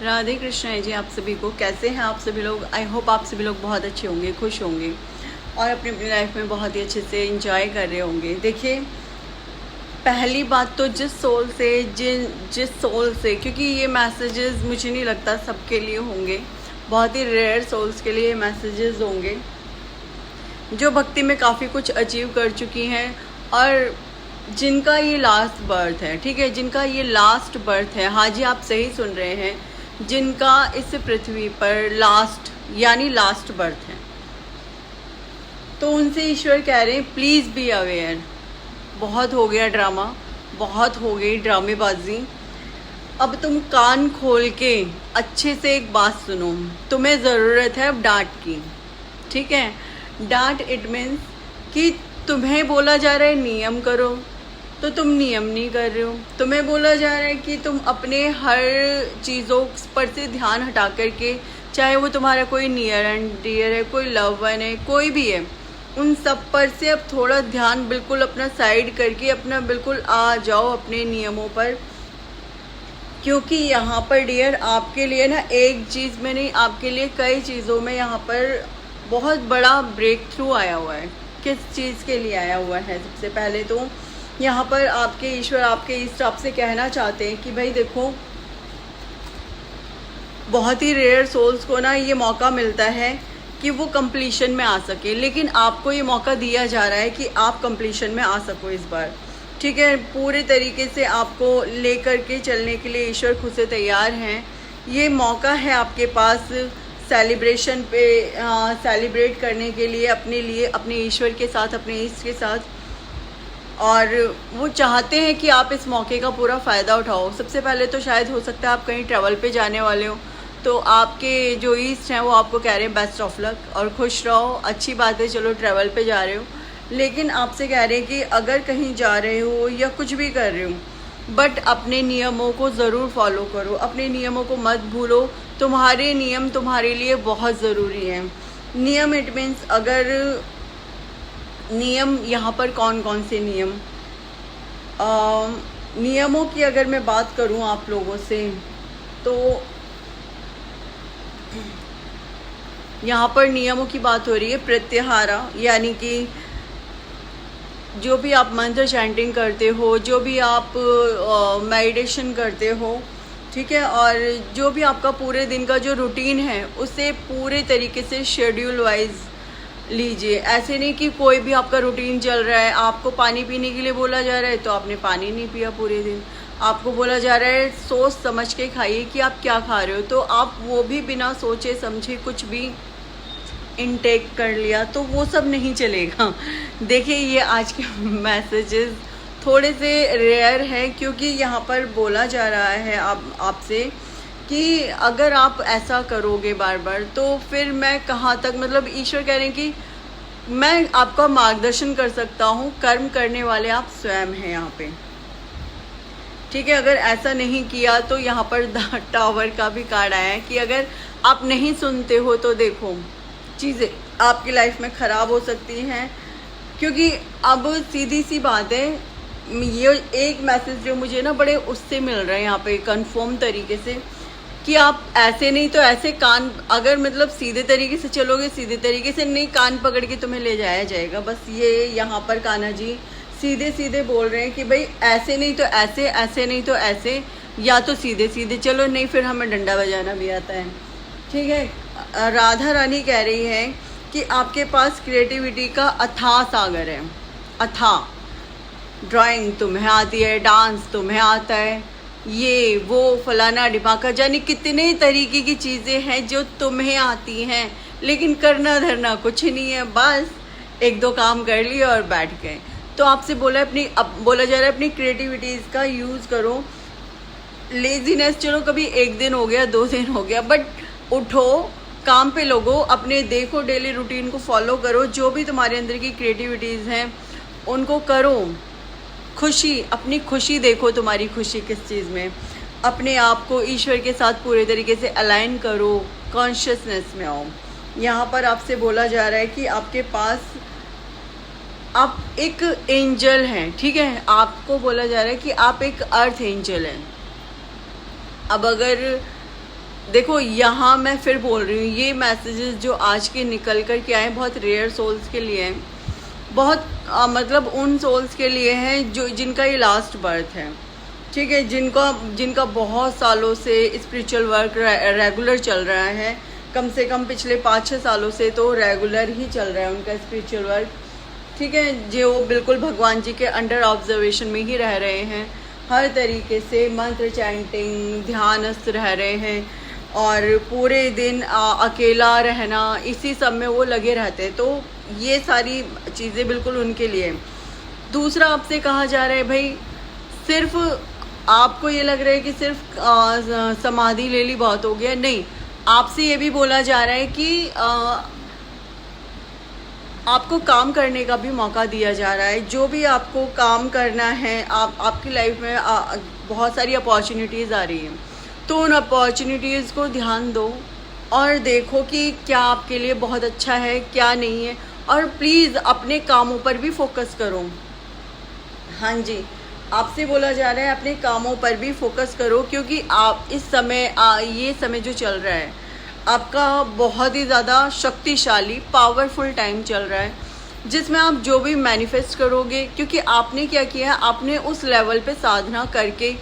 राधे कृष्ण है जी आप सभी को। कैसे हैं आप सभी लोग? आई होप आप सभी लोग बहुत अच्छे होंगे, खुश होंगे और अपनी अपनी लाइफ में बहुत ही अच्छे से इंजॉय कर रहे होंगे। देखिए, पहली बात तो जिस सोल से क्योंकि ये मैसेजेस मुझे नहीं लगता सबके लिए होंगे, बहुत ही रेयर सोल्स के लिए मैसेजेस होंगे जो भक्ति में काफ़ी कुछ अचीव कर चुकी हैं और जिनका ये लास्ट बर्थ है। ठीक है, जिनका ये लास्ट बर्थ है। हाँ जी, आप सही सुन रहे हैं, जिनका इस पृथ्वी पर लास्ट बर्थ है। तो उनसे ईश्वर कह रहे हैं प्लीज़ बी अवेयर। बहुत हो गया ड्रामा, बहुत हो गई ड्रामेबाजी। अब तुम कान खोल के अच्छे से एक बात सुनो। तुम्हें ज़रूरत है अब डांट की। ठीक है, डांट इट मीन्स कि तुम्हें बोला जा रहा है नियम करो तो तुम नियम नहीं कर रहे हो। तुम्हें बोला जा रहा है कि तुम अपने हर चीज़ों पर से ध्यान हटा करके, चाहे वो तुम्हारा कोई नियर एंड डियर है, कोई लव वन है, कोई भी है, उन सब पर से अब थोड़ा ध्यान बिल्कुल अपना साइड करके अपना बिल्कुल आ जाओ अपने नियमों पर। क्योंकि यहाँ पर डियर आपके लिए ना एक चीज़ में नहीं, आपके लिए कई चीज़ों में यहाँ पर बहुत बड़ा ब्रेक थ्रू आया हुआ है। किस चीज़ के लिए आया हुआ है? सबसे पहले तो यहाँ पर आपके ईश्वर, आपके इष्ट आपसे कहना चाहते हैं कि भाई देखो, बहुत ही रेयर सोल्स को ना ये मौका मिलता है कि वो कंप्लीशन में आ सके, लेकिन आपको ये मौका दिया जा रहा है कि आप कंप्लीशन में आ सको इस बार। ठीक है, पूरे तरीके से आपको लेकर के चलने के लिए ईश्वर खुद से तैयार हैं। ये मौका है आपके पास सेलिब्रेशन पे, सेलिब्रेट करने के लिए अपने ईश्वर के साथ, अपने इष्ट के साथ। और वो चाहते हैं कि आप इस मौके का पूरा फ़ायदा उठाओ। सबसे पहले तो शायद हो सकता है आप कहीं ट्रैवल पे जाने वाले हो, तो आपके जो ईस्ट हैं वो आपको कह रहे हैं बेस्ट ऑफ लक और खुश रहो। अच्छी बात है, चलो ट्रैवल पे जा रहे हो, लेकिन आपसे कह रहे हैं कि अगर कहीं जा रहे हो या कुछ भी कर रहे हो, बट अपने नियमों को ज़रूर फॉलो करो, अपने नियमों को मत भूलो। तुम्हारे नियम तुम्हारे लिए बहुत ज़रूरी हैं। नियम इट मीन्स, अगर नियम यहाँ पर कौन कौन से नियम, नियमों की अगर मैं बात करूँ आप लोगों से, तो यहाँ पर नियमों की बात हो रही है प्रत्याहारा, यानी कि जो भी आप मंत्र चैंटिंग करते हो, जो भी आप मेडिटेशन करते हो, ठीक है, और जो भी आपका पूरे दिन का जो रूटीन है उसे पूरे तरीके से शेड्यूल वाइज लीजिए। ऐसे नहीं कि कोई भी आपका रूटीन चल रहा है, आपको पानी पीने के लिए बोला जा रहा है तो आपने पानी नहीं पिया पूरे दिन, आपको बोला जा रहा है सोच समझ के खाइए कि आप क्या खा रहे हो, तो आप वो भी बिना सोचे समझे कुछ भी इनटेक कर लिया, तो वो सब नहीं चलेगा। देखिए, ये आज के मैसेजेस थोड़े से रेयर हैं, क्योंकि यहाँ पर बोला जा रहा है आपसे कि अगर आप ऐसा करोगे बार बार तो फिर मैं कहाँ तक, मतलब ईश्वर कह रहे हैं कि मैं आपका मार्गदर्शन कर सकता हूँ, कर्म करने वाले आप स्वयं हैं यहाँ पे। ठीक है, अगर ऐसा नहीं किया तो यहाँ पर टावर का भी कार्ड आया है कि अगर आप नहीं सुनते हो तो देखो चीज़ें आपकी लाइफ में ख़राब हो सकती हैं। क्योंकि अब सीधी सी बात है, ये एक मैसेज जो मुझे ना बड़े उससे मिल रहा है यहाँ पे कंफर्म तरीके से, कि आप ऐसे नहीं तो ऐसे कान, अगर मतलब सीधे तरीके से चलोगे, सीधे तरीके से नहीं, कान पकड़ के तुम्हें ले जाया जाएगा। बस ये यहाँ पर कान्हा जी सीधे सीधे बोल रहे हैं कि भाई ऐसे नहीं तो ऐसे, ऐसे नहीं तो ऐसे, या तो सीधे सीधे चलो, नहीं फिर हमें डंडा बजाना भी आता है। ठीक है, राधा रानी कह रही है कि आपके पास क्रिएटिविटी का अथाह सागर है। अथाह ड्राइंग तुम्हें आती है, डांस तुम्हें आता है, ये वो फलाना ढिमाका, जाने कितने तरीके की चीज़ें हैं जो तुम्हें आती हैं, लेकिन करना धरना कुछ नहीं है। बस एक दो काम कर लिए और बैठ गए। तो आपसे बोला जा रहा है अपनी क्रिएटिविटीज़ का यूज़ करो। लेजीनेस चलो कभी एक दिन हो गया, 2 दिन हो गया, बट उठो, काम पे लोगो, अपने देखो डेली रूटीन को फॉलो करो, जो भी तुम्हारे अंदर की क्रिएटिविटीज़ हैं उनको करो। खुशी, अपनी खुशी देखो, तुम्हारी खुशी किस चीज़ में, अपने आप को ईश्वर के साथ पूरे तरीके से अलाइन करो, कॉन्शियसनेस में आओ। यहाँ पर आपसे बोला जा रहा है कि आपके पास आप एक एंजल हैं। ठीक है, आपको बोला जा रहा है कि आप एक अर्थ एंजल हैं। अब अगर देखो यहाँ मैं फिर बोल रही हूँ, ये मैसेजेस जो आज के निकल कर के आए बहुत रेयर सोल्स के लिए हैं, बहुत मतलब उन सोल्स के लिए हैं जो जिनका ये लास्ट बर्थ है, ठीक है, जिनका बहुत सालों से स्पिरिचुअल वर्क रेगुलर चल रहा है, कम से कम पिछले 5-6 सालों से तो रेगुलर ही चल रहा है उनका स्पिरिचुअल वर्क, ठीक है, जो बिल्कुल भगवान जी के अंडर ऑब्जर्वेशन में ही रह रहे हैं, हर तरीके से मंत्र चैंटिंग ध्यानस्थ रह रहे हैं और पूरे दिन अकेला रहना इसी सब में वो लगे रहते हैं। तो ये सारी चीज़ें बिल्कुल उनके लिए। दूसरा आपसे कहा जा रहा है भाई, सिर्फ आपको ये लग रहा है कि सिर्फ समाधि ले ली बहुत हो गया, नहीं, आपसे ये भी बोला जा रहा है कि आपको काम करने का भी मौका दिया जा रहा है। जो भी आपको काम करना है, आपकी लाइफ में बहुत सारी अपॉर्चुनिटीज़ आ रही हैं, तो उन अपॉर्चुनिटीज़ को ध्यान दो और देखो कि क्या आपके लिए बहुत अच्छा है, क्या नहीं है, और प्लीज़ अपने कामों पर भी फोकस करो। हाँ जी, आपसे बोला जा रहा है अपने कामों पर भी फोकस करो, क्योंकि आप इस समय ये समय जो चल रहा है आपका बहुत ही ज़्यादा शक्तिशाली पावरफुल टाइम चल रहा है, जिसमें आप जो भी मैनिफेस्ट करोगे, क्योंकि आपने क्या किया है, आपने उस लेवल पे साधना करके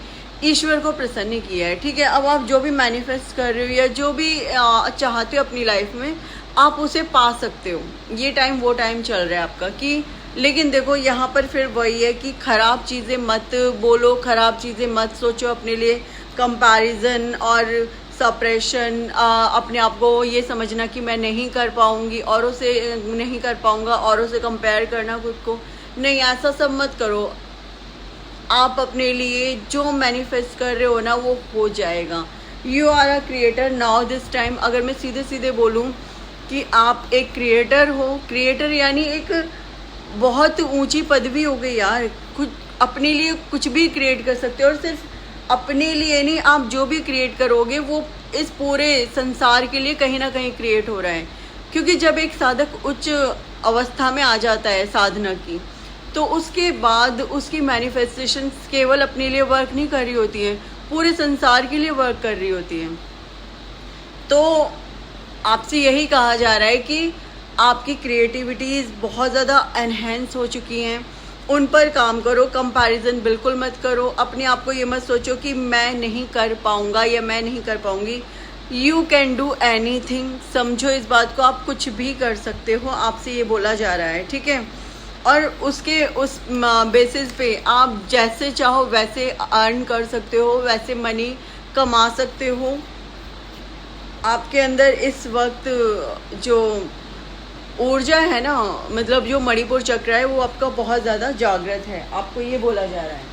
ईश्वर को प्रसन्न किया है, ठीक है। अब आप जो भी मैनिफेस्ट कर रहे हो या जो भी चाहते हो अपनी लाइफ में, आप उसे पा सकते हो। ये टाइम वो टाइम चल रहा है आपका कि, लेकिन देखो यहाँ पर फिर वही है कि ख़राब चीज़ें मत बोलो, ख़राब चीज़ें मत सोचो अपने लिए, कंपैरिजन और सप्रेशन, अपने आप को ये समझना कि मैं नहीं कर पाऊँगी, औरों से नहीं कर पाऊँगा, औरों से कंपेयर करना खुद को, नहीं, ऐसा सब मत करो। आप अपने लिए जो मैनिफेस्ट कर रहे हो ना वो हो जाएगा। You are a creator now this time. अगर मैं सीधे सीधे बोलूँ कि आप एक क्रिएटर हो, क्रिएटर यानी एक बहुत ऊंची पदवी हो गई यार, खुद अपने लिए कुछ भी क्रिएट कर सकते हो, और सिर्फ अपने लिए नहीं, आप जो भी क्रिएट करोगे वो इस पूरे संसार के लिए कहीं ना कहीं क्रिएट हो रहा है। क्योंकि जब एक साधक उच्च अवस्था में आ जाता है साधना की, तो उसके बाद उसकी मैनिफेस्टेशन केवल अपने लिए वर्क नहीं कर रही होती है, पूरे संसार के लिए वर्क कर रही होती है। तो आपसे यही कहा जा रहा है कि आपकी क्रिएटिविटीज़ बहुत ज़्यादा एनहेंस हो चुकी हैं, उन पर काम करो, कंपैरिजन बिल्कुल मत करो। अपने आप को ये मत सोचो कि मैं नहीं कर पाऊँगा या मैं नहीं कर पाऊँगी। You can do anything. समझो इस बात को, आप कुछ भी कर सकते हो, आपसे ये बोला जा रहा है, ठीक है। और उसके उस बेसिस पे आप जैसे चाहो वैसे अर्न कर सकते हो, वैसे मनी कमा सकते हो। आपके अंदर इस वक्त जो ऊर्जा है ना, मतलब जो मणिपुर चक्र है, वो आपका बहुत ज़्यादा जागृत है, आपको ये बोला जा रहा है।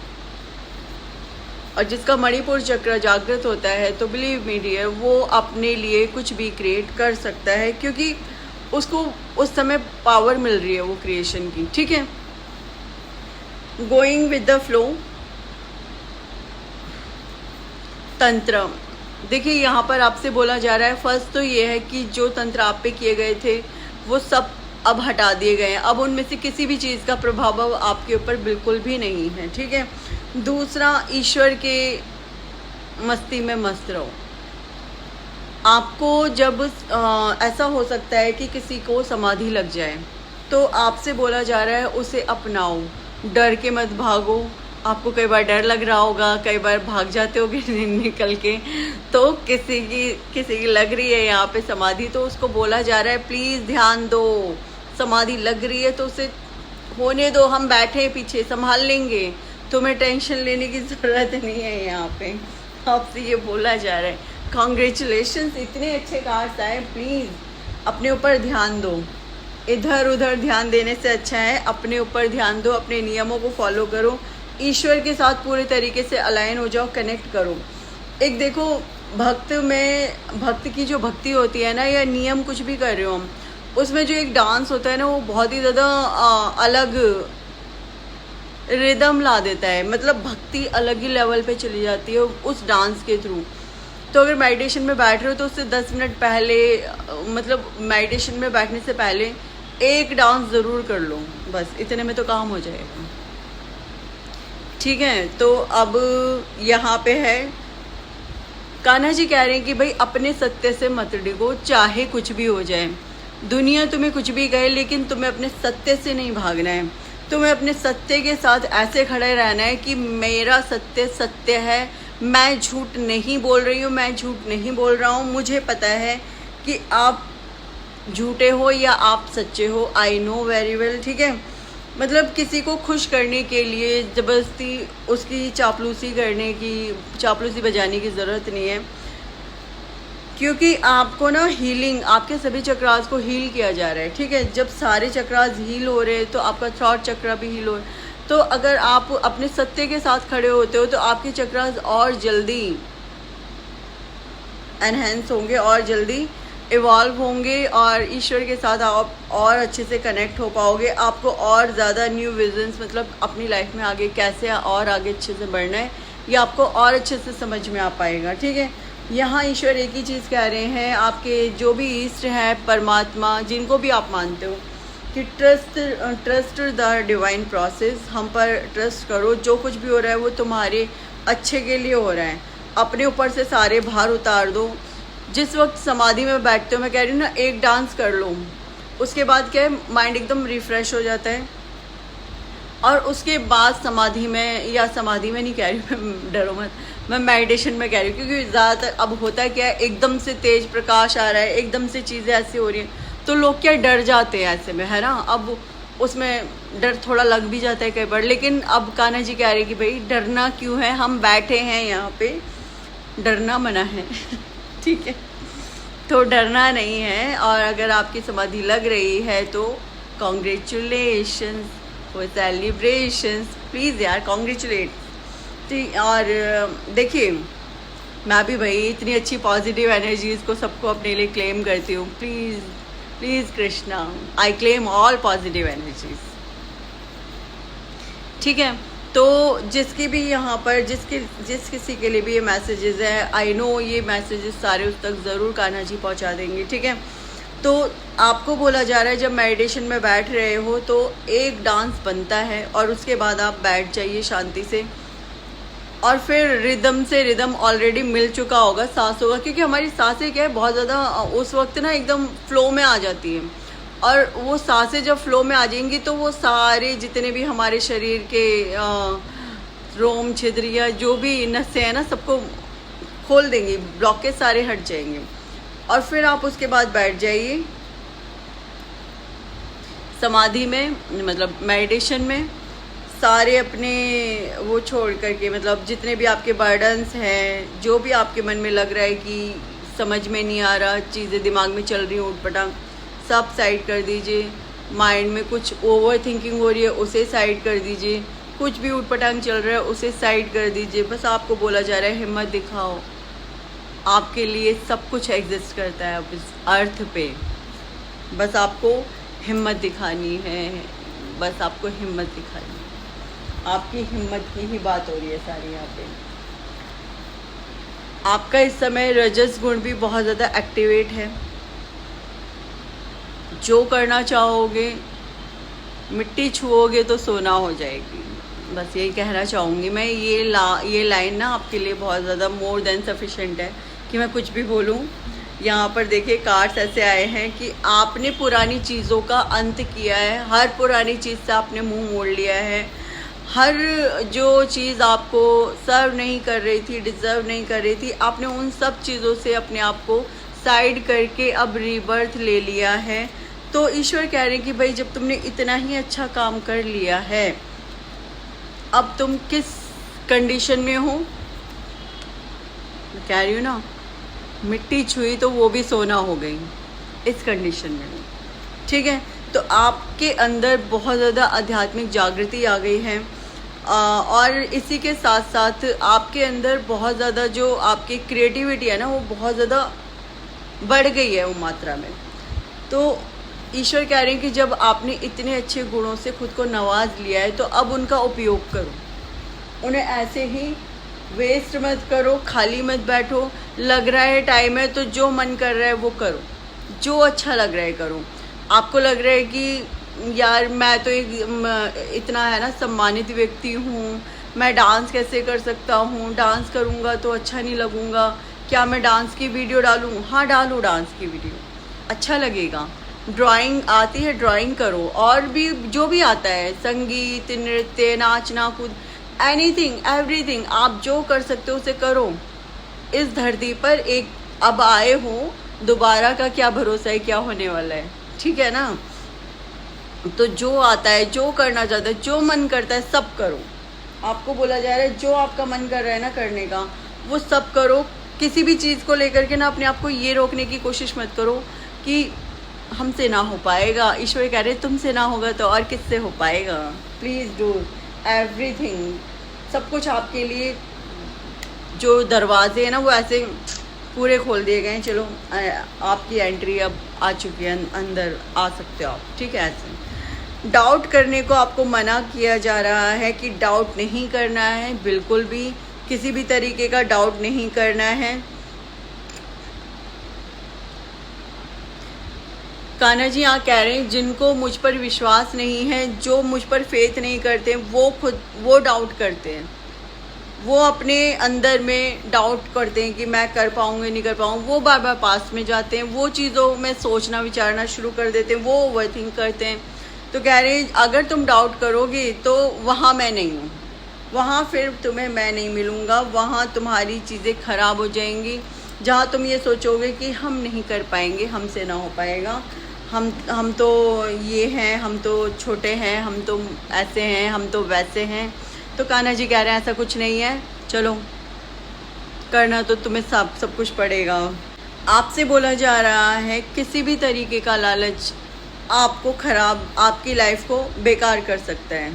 और जिसका मणिपुर चक्र जागृत होता है, तो बिलीव मी डियर, वो अपने लिए कुछ भी क्रिएट कर सकता है, क्योंकि उसको उस समय पावर मिल रही है वो क्रिएशन की, ठीक है। Going with the flow. तंत्र, देखिए यहाँ पर आपसे बोला जा रहा है, फर्स्ट तो ये है कि जो तंत्र आप पे किए गए थे वो सब अब हटा दिए गए हैं, अब उनमें से किसी भी चीज़ का प्रभाव आपके ऊपर बिल्कुल भी नहीं है, ठीक है। दूसरा, ईश्वर के मस्ती में मस्त रहो। आपको जब ऐसा हो सकता है कि किसी को समाधि लग जाए, तो आपसे बोला जा रहा है उसे अपनाओ, डर के मत भागो। आपको कई बार डर लग रहा होगा, कई बार भाग जाते होगे निकल के, तो किसी की लग रही है यहाँ पे समाधि, तो उसको बोला जा रहा है प्लीज़ ध्यान दो, समाधि लग रही है तो उसे होने दो, हम बैठे पीछे संभाल लेंगे, तुम्हें टेंशन लेने की ज़रूरत नहीं है। यहाँ पे आपसे ये बोला जा रहा है कॉन्ग्रेचुलेशंस, इतने अच्छे कार्ड्स आए, प्लीज़ अपने ऊपर ध्यान दो। इधर उधर ध्यान देने से अच्छा है अपने ऊपर ध्यान दो, अपने नियमों को फॉलो करो, ईश्वर के साथ पूरे तरीके से अलाइन हो जाओ, कनेक्ट करो। एक देखो, भक्त की जो भक्ति होती है ना, या नियम कुछ भी कर रहे हो हम, उसमें जो एक डांस होता है ना, वो बहुत ही ज़्यादा अलग रिदम ला देता है, मतलब भक्ति अलग ही लेवल पे चली जाती है उस डांस के थ्रू। तो अगर मेडिटेशन में बैठ रहे हो तो उससे 10 मिनट पहले, मतलब मेडिटेशन में बैठने से पहले एक डांस ज़रूर कर लो, बस इतने में तो काम हो जाएगा, ठीक है। तो अब यहाँ पे है कान्हा जी कह रहे हैं कि भाई अपने सत्य से मत डिगो, चाहे कुछ भी हो जाए, दुनिया तुम्हें कुछ भी कहे, लेकिन तुम्हें अपने सत्य से नहीं भागना है। तुम्हें अपने सत्य के साथ ऐसे खड़े रहना है कि मेरा सत्य सत्य है, मैं झूठ नहीं बोल रही हूँ, मैं झूठ नहीं बोल रहा हूँ। मुझे पता है कि आप झूठे हो या आप सच्चे हो, आई नो वेरी वेल, ठीक है। मतलब किसी को खुश करने के लिए ज़बरदस्ती उसकी चापलूसी बजाने की ज़रूरत नहीं है, क्योंकि आपको ना हीलिंग, आपके सभी चक्रास को हील किया जा रहा है, ठीक है। जब सारे चक्रास हील हो रहे हैं तो आपका थॉट चक्रा भी हील हो रहा है। तो अगर आप अपने सत्य के साथ खड़े होते हो तो आपके चक्रास और जल्दी एनहेंस होंगे और जल्दी इवॉल्व होंगे, और ईश्वर के साथ आप और अच्छे से कनेक्ट हो पाओगे। आपको और ज़्यादा न्यू विजन्स, मतलब अपनी लाइफ में आगे कैसे और आगे अच्छे से बढ़ना है, ये आपको और अच्छे से समझ में आ पाएगा, ठीक है। यहाँ ईश्वर एक ही चीज़ कह रहे हैं, आपके जो भी ईस्ट है, परमात्मा, जिनको भी आप मानते हो, कि ट्रस्ट द डिवाइन प्रोसेस, हम पर ट्रस्ट करो। जो कुछ भी हो रहा है वो तुम्हारे अच्छे के लिए हो रहा है। अपने ऊपर से सारे भार उतार दो। जिस वक्त समाधि में बैठते हो, मैं कह रही हूँ ना, एक डांस कर लो, उसके बाद क्या है, माइंड एकदम रिफ़्रेश हो जाता है। और उसके बाद समाधि में, या समाधि में नहीं कह रही हूँ, डरो मत, मैं मेडिटेशन में कह रही हूँ, क्योंकि ज़्यादातर अब होता क्या है, एकदम से तेज प्रकाश आ रहा है, एकदम से चीज़ें ऐसी हो रही हैं, तो लोग क्या डर जाते हैं ऐसे में, है ना। अब उसमें डर थोड़ा लग भी जाता है कई बार, लेकिन अब कान्हा जी कह रहे हैं कि भाई डरना क्यों है, हम बैठे हैं यहाँ पे, डरना मना है ठीक है, तो डरना नहीं है। और अगर आपकी समाधि लग रही है तो कॉन्ग्रेचुलेशंस फॉर सेलिब्रेशंस, प्लीज़ यार कॉन्ग्रेचुलेट। और देखिए, मैं भी भाई इतनी अच्छी पॉजिटिव एनर्जीज़ को सबको अपने लिए क्लेम करती हूँ। Please please Krishna, I claim all positive energies, ठीक है। तो जिसकी भी यहाँ पर जिस किसी के लिए भी ये मैसेजेस है, आई नो ये मैसेजेस सारे उस तक ज़रूर कान्हा जी पहुँचा देंगे, ठीक है। तो आपको बोला जा रहा है, जब मेडिटेशन में बैठ रहे हो तो एक डांस बनता है, और उसके बाद आप बैठ जाइए शांति से, और फिर रिदम से, रिदम ऑलरेडी मिल चुका होगा सांसों का, क्योंकि हमारी सांसें क्या है, बहुत ज़्यादा उस वक्त ना एकदम फ्लो में आ जाती हैं। और वो सांसें जब फ्लो में आ जाएंगी तो वो सारे जितने भी हमारे शरीर के रोम छिद्र या जो भी नसें हैं ना, सबको खोल देंगी, ब्लॉकेज सारे हट जाएंगे। और फिर आप उसके बाद बैठ जाइए समाधि में, मतलब मेडिटेशन में, सारे अपने वो छोड़ करके, मतलब जितने भी आपके बर्डन्स हैं, जो भी आपके मन में लग रहा है कि समझ में नहीं आ रहा, चीज़ें दिमाग में चल रही हैं ऊटपटांग, सब साइड कर दीजिए। माइंड में कुछ ओवर थिंकिंग हो रही है, उसे साइड कर दीजिए। कुछ भी ऊटपटांग चल रहा है, उसे साइड कर दीजिए। बस आपको बोला जा रहा है, हिम्मत दिखाओ, आपके लिए सब कुछ एग्जिस्ट करता है अब इस अर्थ पे, बस आपको हिम्मत दिखानी है, बस आपको हिम्मत दिखानी है। आपकी हिम्मत की ही बात हो रही है सारी यहाँ पे। आपका इस समय रजस गुण भी बहुत ज़्यादा एक्टिवेट है। जो करना चाहोगे, मिट्टी छुओगे तो सोना हो जाएगी, बस यही कहना चाहूँगी मैं। ये लाइन ना आपके लिए बहुत ज़्यादा मोर देन सफिशेंट है कि मैं कुछ भी बोलूँ। यहाँ पर देखिए कार्ड्स ऐसे आए हैं कि आपने पुरानी चीज़ों का अंत किया है, हर पुरानी चीज़ से आपने मुंह मोड़ लिया है। हर जो चीज़ आपको सर्व नहीं कर रही थी, डिज़र्व नहीं कर रही थी, आपने उन सब चीज़ों से अपने आप को साइड करके अब रीबर्थ ले लिया है। तो ईश्वर कह रहे हैं कि भाई जब तुमने इतना ही अच्छा काम कर लिया है, अब तुम किस कंडीशन में हो, मैं कह रही हूँ ना, मिट्टी छुई तो वो भी सोना हो गई, इस कंडीशन में हूँ, ठीक है। तो आपके अंदर बहुत ज़्यादा आध्यात्मिक जागृति आ गई है, और इसी के साथ साथ आपके अंदर बहुत ज़्यादा जो आपकी क्रिएटिविटी है ना, वो बहुत ज़्यादा बढ़ गई है वो मात्रा में। तो ईश्वर कह रहे हैं कि जब आपने इतने अच्छे गुणों से खुद को नवाज लिया है, तो अब उनका उपयोग करो, उन्हें ऐसे ही वेस्ट मत करो, खाली मत बैठो। लग रहा है टाइम है तो जो मन कर रहा है वो करो, जो अच्छा लग रहा है करो। आपको लग रहा है कि यार मैं तो एक इतना है ना सम्मानित व्यक्ति हूँ, मैं डांस कैसे कर सकता हूँ, डांस करूँगा तो अच्छा नहीं लगूँगा, क्या मैं डांस की वीडियो डालूँ? हाँ डालूँ डांस की वीडियो, अच्छा लगेगा। ड्राइंग आती है, ड्राइंग करो, और भी जो भी आता है, संगीत, नृत्य, नाचना, कूद, एनीथिंग एवरीथिंग, आप जो कर सकते हो उसे करो। इस धरती पर एक अब आए हो, दोबारा का क्या भरोसा है क्या होने वाला है, ठीक है ना। तो जो आता है, जो करना चाहता है, जो मन करता है सब करो। आपको बोला जा रहा है जो आपका मन कर रहा है ना करने का, वो सब करो। किसी भी चीज़ को लेकर के ना अपने आप को ये रोकने की कोशिश मत करो कि हमसे ना हो पाएगा। ईश्वर कह रहे तुमसे ना होगा तो और किससे हो पाएगा। प्लीज़ डू एवरीथिंग, सब कुछ आपके लिए। जो दरवाजे हैं ना वो ऐसे पूरे खोल दिए गए हैं। चलो आपकी एंट्री अब आ चुकी है, अंदर आ सकते हो आप, ठीक है। ऐसे डाउट करने को आपको मना किया जा रहा है कि डाउट नहीं करना है, बिल्कुल भी किसी भी तरीके का डाउट नहीं करना है। कान्हा जी यहाँ कह रहे हैं जिनको मुझ पर विश्वास नहीं है, जो मुझ पर फेथ नहीं करते, वो डाउट करते हैं। वो अपने अंदर में डाउट करते हैं कि मैं कर पाऊँगी नहीं कर पाऊँगी, वो बार बार पास में जाते हैं, वो चीज़ों में सोचना विचारना शुरू कर देते हैं, वो ओवरथिंक करते हैं। तो कह रहे हैं अगर तुम डाउट करोगे तो वहाँ मैं नहीं हूँ, वहाँ फिर तुम्हें मैं नहीं मिलूँगा, वहाँ तुम्हारी चीज़ें ख़राब हो जाएंगी। जहाँ तुम ये सोचोगे कि हम नहीं कर पाएंगे, हमसे ना हो पाएगा, हम तो ये हैं, हम तो छोटे हैं, हम तो ऐसे हैं, हम तो वैसे हैं। तो कान्हा जी कह रहे हैं ऐसा कुछ नहीं है, चलो करना तो तुम्हें सब कुछ पड़ेगा। आपसे बोला जा रहा है किसी भी तरीके का लालच आपको ख़राब, आपकी लाइफ को बेकार कर सकता है।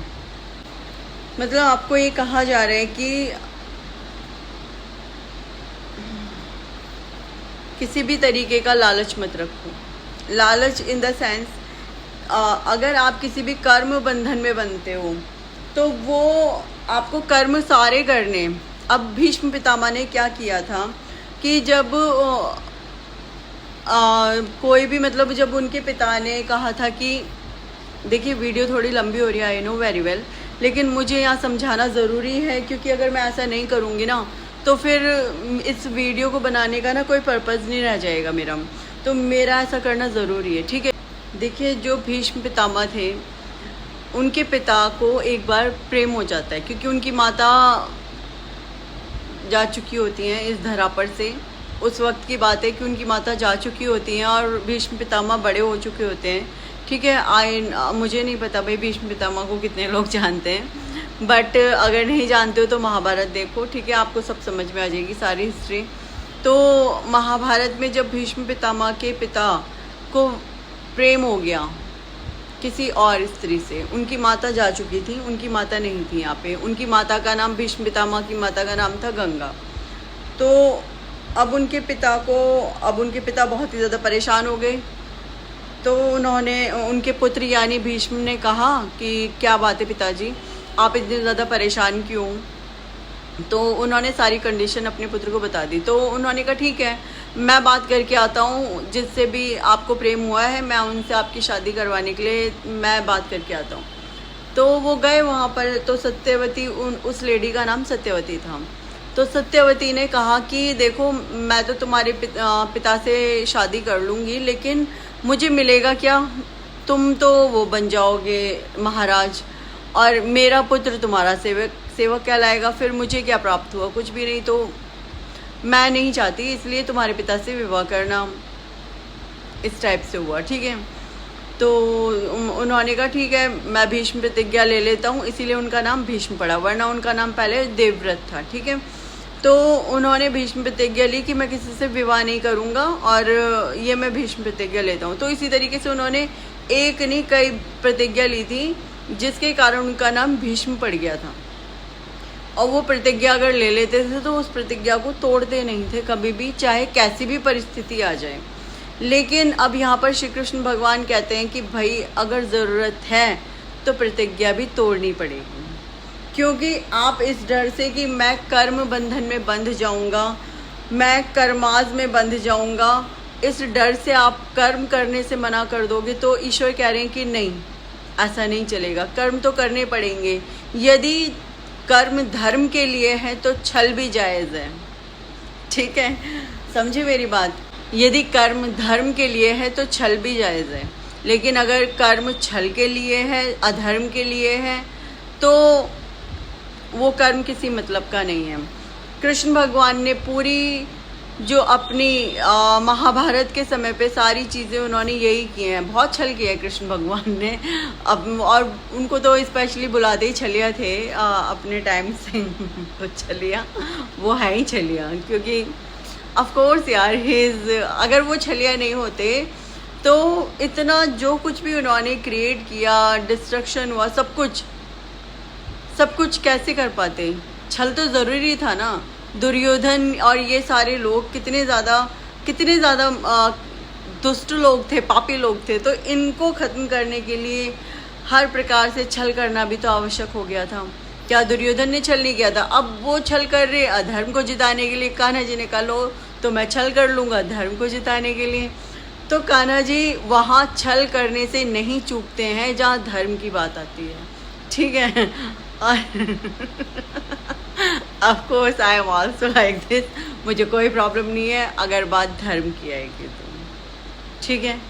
मतलब आपको ये कहा जा रहा है कि किसी भी तरीके का लालच मत रखो। लालच इन द सेंस, अगर आप किसी भी कर्म बंधन में बनते हो तो वो आपको कर्म सारे करने। अब भीष्म पितामह ने क्या किया था कि जब कोई भी, मतलब जब उनके पिता ने कहा था कि देखिए वीडियो थोड़ी लंबी हो रही है, आई नो वेरी वेल, लेकिन मुझे यहाँ समझाना ज़रूरी है क्योंकि अगर मैं ऐसा नहीं करूँगी ना तो फिर इस वीडियो को बनाने का ना कोई पर्पज़ नहीं रह जाएगा मेरा, तो मेरा ऐसा करना ज़रूरी है, ठीक है। देखिए जो भीष्म पितामह थे, उनके पिता को एक बार प्रेम हो जाता है क्योंकि उनकी माता जा चुकी होती हैं इस धरा पर से। उस वक्त की बात है कि उनकी माता जा चुकी होती हैं और भीष्म पितामह बड़े हो चुके होते हैं, ठीक है। मुझे नहीं पता भाई भीष्म पितामह को कितने लोग जानते हैं, बट अगर नहीं जानते हो तो महाभारत देखो, ठीक है, आपको सब समझ में आ जाएगी सारी हिस्ट्री। तो महाभारत में जब भीष्म पितामह के पिता को प्रेम हो गया किसी और स्त्री से, उनकी माता जा चुकी थी, उनकी माता नहीं थी यहाँ पे, उनकी माता का नाम, भीष्म पितामह की माता का नाम था गंगा। तो अब उनके पिता बहुत ही ज़्यादा परेशान हो गए। तो उनके पुत्र यानी भीष्म ने कहा कि क्या बात है पिताजी, आप इतने ज़्यादा परेशान क्यों? तो उन्होंने सारी कंडीशन अपने पुत्र को बता दी। तो उन्होंने कहा ठीक है, मैं बात करके आता हूँ, जिससे भी आपको प्रेम हुआ है मैं उनसे आपकी शादी करवाने के लिए मैं बात करके आता हूँ। तो वो गए वहाँ पर। तो सत्यवती, उस लेडी का नाम सत्यवती था। तो सत्यवती ने कहा कि देखो मैं तो तुम्हारे पिता से शादी कर लूँगी, लेकिन मुझे मिलेगा क्या? तुम तो वो बन जाओगे महाराज और मेरा पुत्र तुम्हारा सेवक कहलाएगा, फिर मुझे क्या प्राप्त हुआ? कुछ भी नहीं। तो मैं नहीं चाहती, इसलिए तुम्हारे पिता से विवाह करना, इस टाइप से हुआ, ठीक है। तो उन्होंने कहा ठीक है, मैं भीष्म प्रतिज्ञा ले लेता हूँ, इसीलिए उनका नाम भीष्म पड़ा, वरना उनका नाम पहले देवव्रत था, ठीक है। तो उन्होंने भीष्म प्रतिज्ञा ली कि मैं किसी से विवाह नहीं करूँगा और ये मैं भीष्म प्रतिज्ञा लेता हूँ। तो इसी तरीके से उन्होंने एक नहीं कई प्रतिज्ञा ली थी, जिसके कारण उनका नाम भीष्म पड़ गया था। और वो प्रतिज्ञा अगर ले लेते थे तो उस प्रतिज्ञा को तोड़ते नहीं थे कभी भी, चाहे कैसी भी परिस्थिति आ जाए। लेकिन अब यहाँ पर श्री कृष्ण भगवान कहते हैं कि भाई अगर ज़रूरत है तो प्रतिज्ञा भी तोड़नी पड़ेगी, क्योंकि आप इस डर से कि मैं कर्म बंधन में बंध जाऊँगा, मैं कर्माज में बंध जाऊँगा, इस डर से आप कर्म करने से मना कर दोगे। तो ईश्वर कह रहे हैं कि नहीं, ऐसा नहीं चलेगा, कर्म तो करने पड़ेंगे। यदि कर्म धर्म के लिए है तो छल भी जायज़ है, ठीक है, समझे मेरी बात। यदि कर्म धर्म के लिए है तो छल भी जायज़ है, लेकिन अगर कर्म छल के लिए है, अधर्म के लिए है, तो वो कर्म किसी मतलब का नहीं है। कृष्ण भगवान ने पूरी जो अपनी महाभारत के समय पे सारी चीज़ें उन्होंने यही की हैं, बहुत छल किया है कृष्ण भगवान ने। अब और उनको तो स्पेशली बुलाते ही छलिया थे अपने टाइम से। तो छलिया वो है ही छलिया, क्योंकि ऑफ कोर्स यार अगर वो छलिया नहीं होते तो इतना जो कुछ भी उन्होंने क्रिएट किया, डिस्ट्रक्शन हुआ, सब कुछ कैसे कर पाते। छल तो ज़रूरी था ना। दुर्योधन और ये सारे लोग कितने ज़्यादा दुष्ट लोग थे, पापी लोग थे, तो इनको ख़त्म करने के लिए हर प्रकार से छल करना भी तो आवश्यक हो गया था। क्या दुर्योधन ने छल नहीं किया था? अब वो छल कर रहे अधर्म को जिताने के लिए। कान्हा जी ने कहा लो तो मैं छल कर लूँगा धर्म को जिताने के लिए। तो कान्हा जी वहाँ छल करने से नहीं चूकते हैं जहाँ धर्म की बात आती है, ठीक है। Of course I am also like this. मुझे कोई प्रॉब्लम नहीं है अगर बात धर्म की आएगी तो, ठीक है।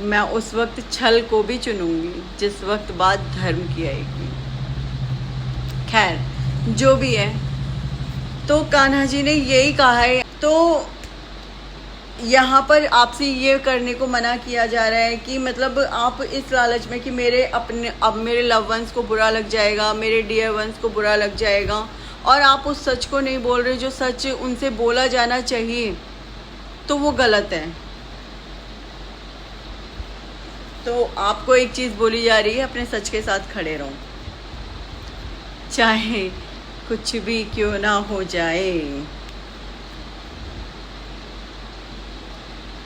मैं उस वक्त छल को भी चुनूंगी जिस वक्त बात धर्म की आएगी। खैर जो भी है, तो कान्हा जी ने यही कहा है। तो यहाँ पर आपसे ये करने को मना किया जा रहा है कि मतलब आप इस लालच में कि मेरे लव वंस को बुरा लग जाएगा, मेरे डियर वंस को बुरा लग जाएगा, और आप उस सच को नहीं बोल रहे जो सच उनसे बोला जाना चाहिए, तो वो गलत है। तो आपको एक चीज़ बोली जा रही है, अपने सच के साथ खड़े रहो, चाहे कुछ भी क्यों ना हो जाए।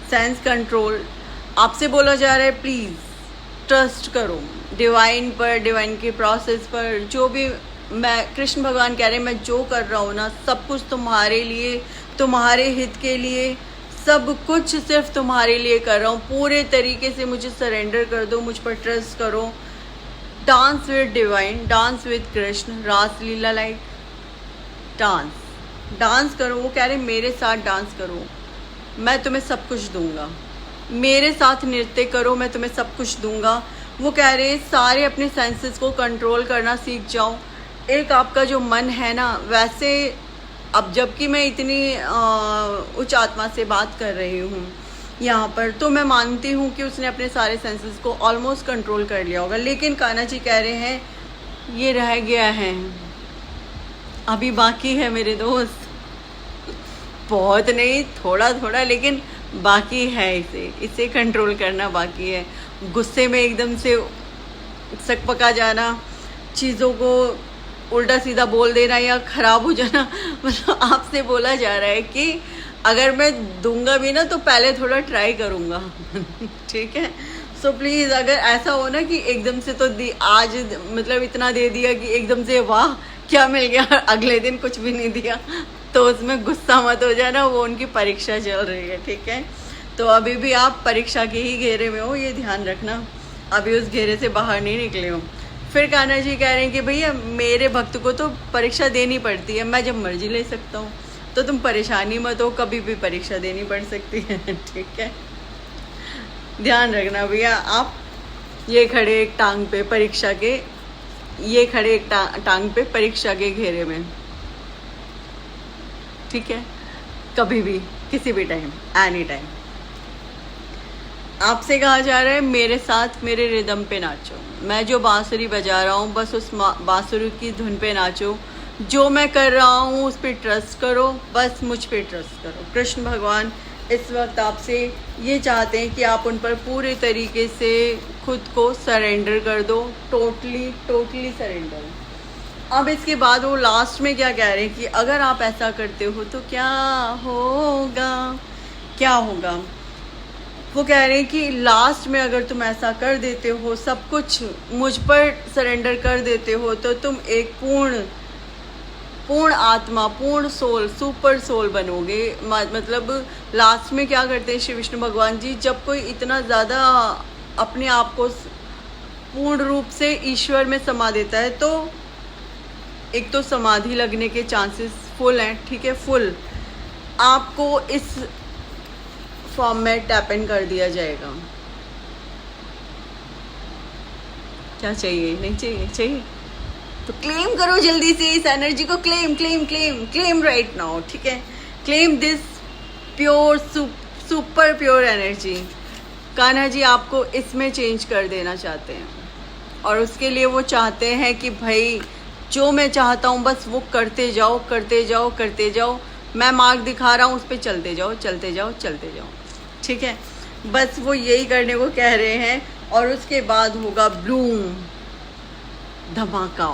सेंस कंट्रोल आपसे बोला जा रहा है, प्लीज़ ट्रस्ट करो डिवाइन पर, डिवाइन के प्रोसेस पर। जो भी मैं कृष्ण भगवान कह रहे हैं, मैं जो कर रहा हूँ ना, सब कुछ तुम्हारे लिए, तुम्हारे हित के लिए, सब कुछ सिर्फ तुम्हारे लिए कर रहा हूँ। पूरे तरीके से मुझे सरेंडर कर दो, मुझ पर ट्रस्ट करो। Dance with divine, dance with Krishna, रास लीला लाइक डांस करो। वो कह रहे मेरे साथ डांस करो, मैं तुम्हें सब कुछ दूंगा। मेरे साथ नृत्य करो, मैं तुम्हें सब कुछ दूंगा। वो कह रहे सारे अपने सेंसेस को कंट्रोल करना सीख जाओ। एक आपका जो मन है ना, वैसे अब जबकि मैं इतनी उच्च आत्मा से बात कर रही हूँ यहाँ पर, तो मैं मानती हूँ कि उसने अपने सारे सेंसेस को ऑलमोस्ट कंट्रोल कर लिया होगा। लेकिन कान्हा जी कह रहे हैं ये रह गया है, अभी बाकी है मेरे दोस्त। बहुत नहीं, थोड़ा थोड़ा, लेकिन बाकी है। इसे कंट्रोल करना बाकी है। गुस्से में एकदम से सकपका जाना, चीज़ों को उल्टा सीधा बोल देना या ख़राब हो जाना, मतलब आपसे बोला जा रहा है कि अगर मैं दूंगा भी ना तो पहले थोड़ा ट्राई करूँगा। ठीक है। सो प्लीज़ अगर ऐसा हो ना कि एकदम से तो आज मतलब इतना दे दिया कि एकदम से वाह क्या मिल गया, अगले दिन कुछ भी नहीं दिया, तो उसमें गुस्सा मत हो जाना। वो उनकी परीक्षा चल रही है, ठीक है। तो अभी भी आप परीक्षा के ही घेरे में हो, ये ध्यान रखना, अभी उस घेरे से बाहर नहीं निकले हो। फिर कान्हा जी कह रहे हैं कि भैया मेरे भक्त को तो परीक्षा देनी पड़ती है, मैं जब मर्जी ले सकता हूँ, तो तुम परेशानी मत हो, कभी भी परीक्षा देनी पड़ सकती है। ठीक है, ध्यान रखना भैया। आप ये खड़े एक टांग पे परीक्षा के, ये खड़े एक टांग पे परीक्षा के घेरे में, ठीक है। कभी भी किसी भी टाइम, एनी टाइम आपसे कहा जा रहा है मेरे साथ मेरे रिदम पे नाचो। मैं जो बांसुरी बजा रहा हूँ बस उस बांसुरी की धुन पे नाचो। जो मैं कर रहा हूँ उस पर ट्रस्ट करो, बस मुझ पे ट्रस्ट करो। कृष्ण भगवान इस वक्त आपसे ये चाहते हैं कि आप उन पर पूरे तरीके से खुद को सरेंडर कर दो, टोटली सरेंडर। अब इसके बाद वो लास्ट में क्या कह रहे हैं कि अगर आप ऐसा करते हो तो क्या होगा। वो कह रहे हैं कि लास्ट में अगर तुम ऐसा कर देते हो, सब कुछ मुझ पर सरेंडर कर देते हो, तो तुम एक पूर्ण आत्मा, पूर्ण सोल, सुपर सोल बनोगे। मतलब लास्ट में क्या करते हैं श्री विष्णु भगवान जी, जब कोई इतना ज़्यादा अपने आप को पूर्ण रूप से ईश्वर में समा देता है, तो एक तो समाधि लगने के चांसेस फुल हैं, ठीक है, फुल आपको इस फॉर्म में टैप इन कर दिया जाएगा। क्या चाहिए? नहीं चाहिए? चाहिए तो क्लेम करो जल्दी से इस एनर्जी को, claim claim claim claim right now, ठीक है। Claim this pure super pure energy. Kanha ji आपको इसमें चेंज कर देना चाहते हैं और उसके लिए वो चाहते हैं कि भाई जो मैं चाहता हूँ बस वो करते जाओ करते जाओ करते जाओ, मैं मार्ग दिखा रहा हूँ उस पर चलते जाओ चलते जाओ चलते जाओ, ठीक है। बस वो यही करने को कह रहे हैं और उसके बाद होगा ब्लूम, धमाका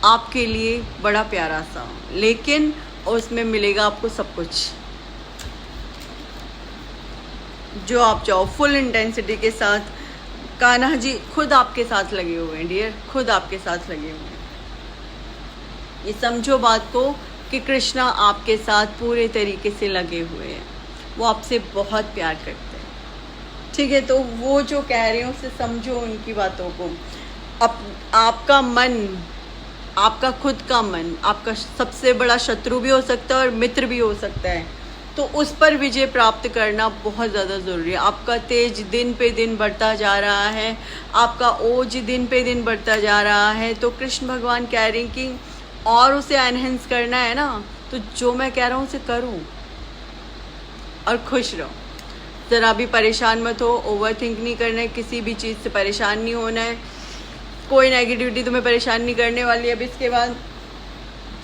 आपके लिए बड़ा प्यारा सा, लेकिन उसमें मिलेगा आपको सब कुछ जो आप चाहो, फुल इंटेंसिटी के साथ। कान्हा जी खुद आपके साथ लगे हुए हैं डियर, खुद आपके साथ लगे हुए हैं। ये समझो बात को कि कृष्णा आपके साथ पूरे तरीके से लगे हुए हैं, वो आपसे बहुत प्यार करते हैं, ठीक है। तो वो जो कह रहे हैं उसे समझो उनकी बातों को। अब आपका मन, आपका खुद का मन आपका सबसे बड़ा शत्रु भी हो सकता है और मित्र भी हो सकता है, तो उस पर विजय प्राप्त करना बहुत ज़्यादा ज़रूरी है। आपका तेज दिन पे दिन बढ़ता जा रहा है, आपका ओज दिन पे दिन बढ़ता जा रहा है, तो कृष्ण भगवान कह रहे हैं कि और उसे एनहेंस करना है ना, तो जो मैं कह रहा हूँ उसे करो और खुश रहो। ज़रा भी परेशान मत हो, ओवर थिंक नहीं करना है, किसी भी चीज़ से परेशान नहीं होना है, कोई नेगेटिविटी तुम्हें परेशान नहीं करने वाली है। अब इसके बाद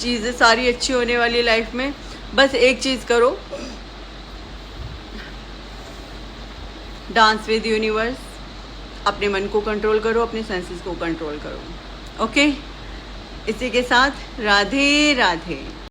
चीज़ें सारी अच्छी होने वाली है लाइफ में। बस एक चीज़ करो, डांस विद यूनिवर्स, अपने मन को कंट्रोल करो, अपने सेंसेस को कंट्रोल करो, ओके। इसी के साथ राधे राधे।